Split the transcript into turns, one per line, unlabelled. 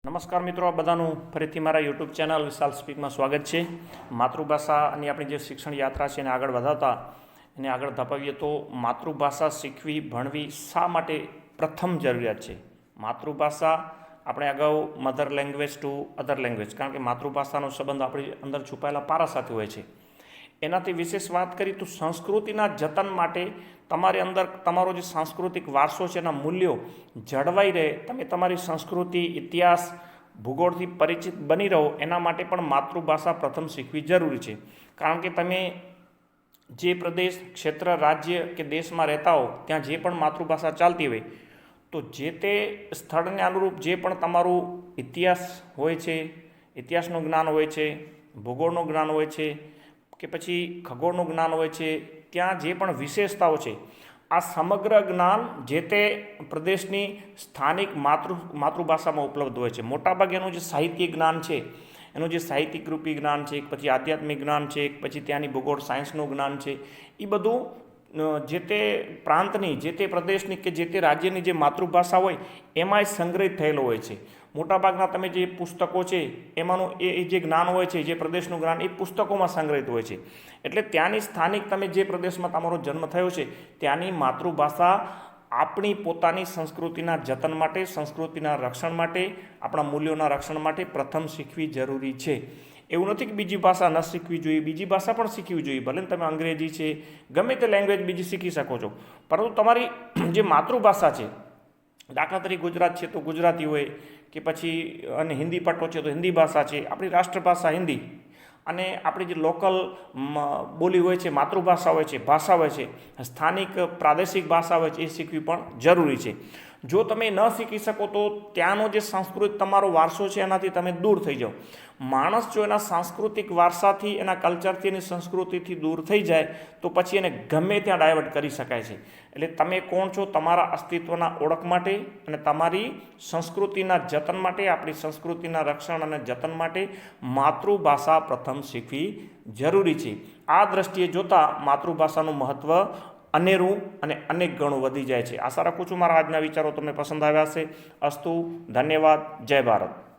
નમસ્કાર મિત્રો, આ બધાનું ફરીથી મારા યુટ્યુબ ચેનલ વિશાલ સ્પીકમાં સ્વાગત છે. માતૃભાષાની આપણી જે શિક્ષણ યાત્રા છે એને આગળ વધાવતા એને આગળ ધપાવીએ તો માતૃભાષા શીખવી ભણવી શા માટે પ્રથમ જરૂરિયાત છે. માતૃભાષા આપણે અગાઉ mother language to other language, કારણ કે માતૃભાષાનો સંબંધ આપણી અંદર છુપાયેલા પારા સાથે હોય છે. એનાથી વિશેષ વાત કરી તો સંસ્કૃતિના જતન માટે તમારી અંદર તમારો જે સાંસ્કૃતિક વારસો છે એના મૂલ્યો જળવાઈ રહે, તમે તમારી સંસ્કૃતિ, ઇતિહાસ, ભૂગોળથી પરિચિત બની રહો, એના માટે પણ માતૃભાષા પ્રથમ શીખવી જરૂરી છે. કારણ કે તમે જે પ્રદેશ, ક્ષેત્ર, રાજ્ય કે દેશમાં રહેતા હો ત્યાં જે પણ માતૃભાષા ચાલતી હોય તો જે તે સ્થળને અનુરૂપ જે પણ તમારું ઇતિહાસ હોય છે, ઇતિહાસનું જ્ઞાન હોય છે, ભૂગોળનું જ્ઞાન હોય છે કે પછી ખગોળનું જ્ઞાન હોય છે, ત્યાં જે પણ વિશેષતાઓ છે આ સમગ્ર જ્ઞાન જે તે પ્રદેશની સ્થાનિક માતૃભાષામાં ઉપલબ્ધ હોય છે. મોટાભાગે એનું જે સાહિત્યિક જ્ઞાન છે, એનું જે સાહિત્યિક રૂપી જ્ઞાન છે, પછી આધ્યાત્મિક જ્ઞાન છે, પછી ત્યાંની ભૂગોળ સાયન્સનું જ્ઞાન છે, એ બધું જે તે પ્રાંતની, જે તે પ્રદેશની કે જે તે રાજ્યની જે માતૃભાષા હોય એમાંય સંગ્રહિત થયેલો હોય છે. મોટાભાગના તમે જે પુસ્તકો છે એમાંનું એ જે જ્ઞાન હોય છે, જે પ્રદેશનું જ્ઞાન એ પુસ્તકોમાં સંગ્રહિત હોય છે. એટલે ત્યાંની સ્થાનિક, તમે જે પ્રદેશમાં તમારો જન્મ થયો છે ત્યાંની માતૃભાષા આપણી પોતાની સંસ્કૃતિના જતન માટે, સંસ્કૃતિના રક્ષણ માટે, આપણા મૂલ્યોના રક્ષણ માટે પ્રથમ શીખવી જરૂરી છે. એવું નથી કે બીજી ભાષા ન શીખવી જોઈએ, બીજી ભાષા પણ શીખવી જોઈએ. ભલે તમે અંગ્રેજી છે, ગમે તે લેંગ્વેજ બીજી શીખી શકો છો, પરંતુ તમારી જે માતૃભાષા છે, દાખલા તરીકે ગુજરાત છે તો ગુજરાતી હોય, કે પછી અને હિન્દી પટ્ટો છે તો હિન્દી ભાષા છે, આપણી રાષ્ટ્રભાષા હિન્દી, અને આપણી જે લોકલ બોલી હોય છે, માતૃભાષા હોય છે, ભાષા હોય છે, સ્થાનિક પ્રાદેશિક ભાષા હોય છે, એ શીખવી પણ જરૂરી છે. જો તમે ન શીખી શકો તો ત્યાંનો જે સાંસ્કૃતિક તમારો વારસો છે એનાથી તમે દૂર થઈ જાઓ. માણસ જો એના સાંસ્કૃતિક વારસાથી, એના કલ્ચરથી, એની સંસ્કૃતિથી દૂર થઈ જાય તો પછી એને ગમે ત્યાં ડાયવર્ટ કરી શકાય છે. એટલે તમે કોણ છો, તમારા અસ્તિત્વના ઓળખ માટે અને તમારી સંસ્કૃતિના જતન માટે, આપણી સંસ્કૃતિના રક્ષણ અને જતન માટે માતૃભાષા પ્રથમ શીખવી જરૂરી છે. આ દ્રષ્ટિએ જોતાં માતૃભાષાનું મહત્ત્વ અનેરું અને અનેક ગણું વધી જાય છે. આશા રાખું છું મારા આજના વિચારો તમને પસંદ આવ્યા હશે. અસ્તુ, ધન્યવાદ, જય ભારત.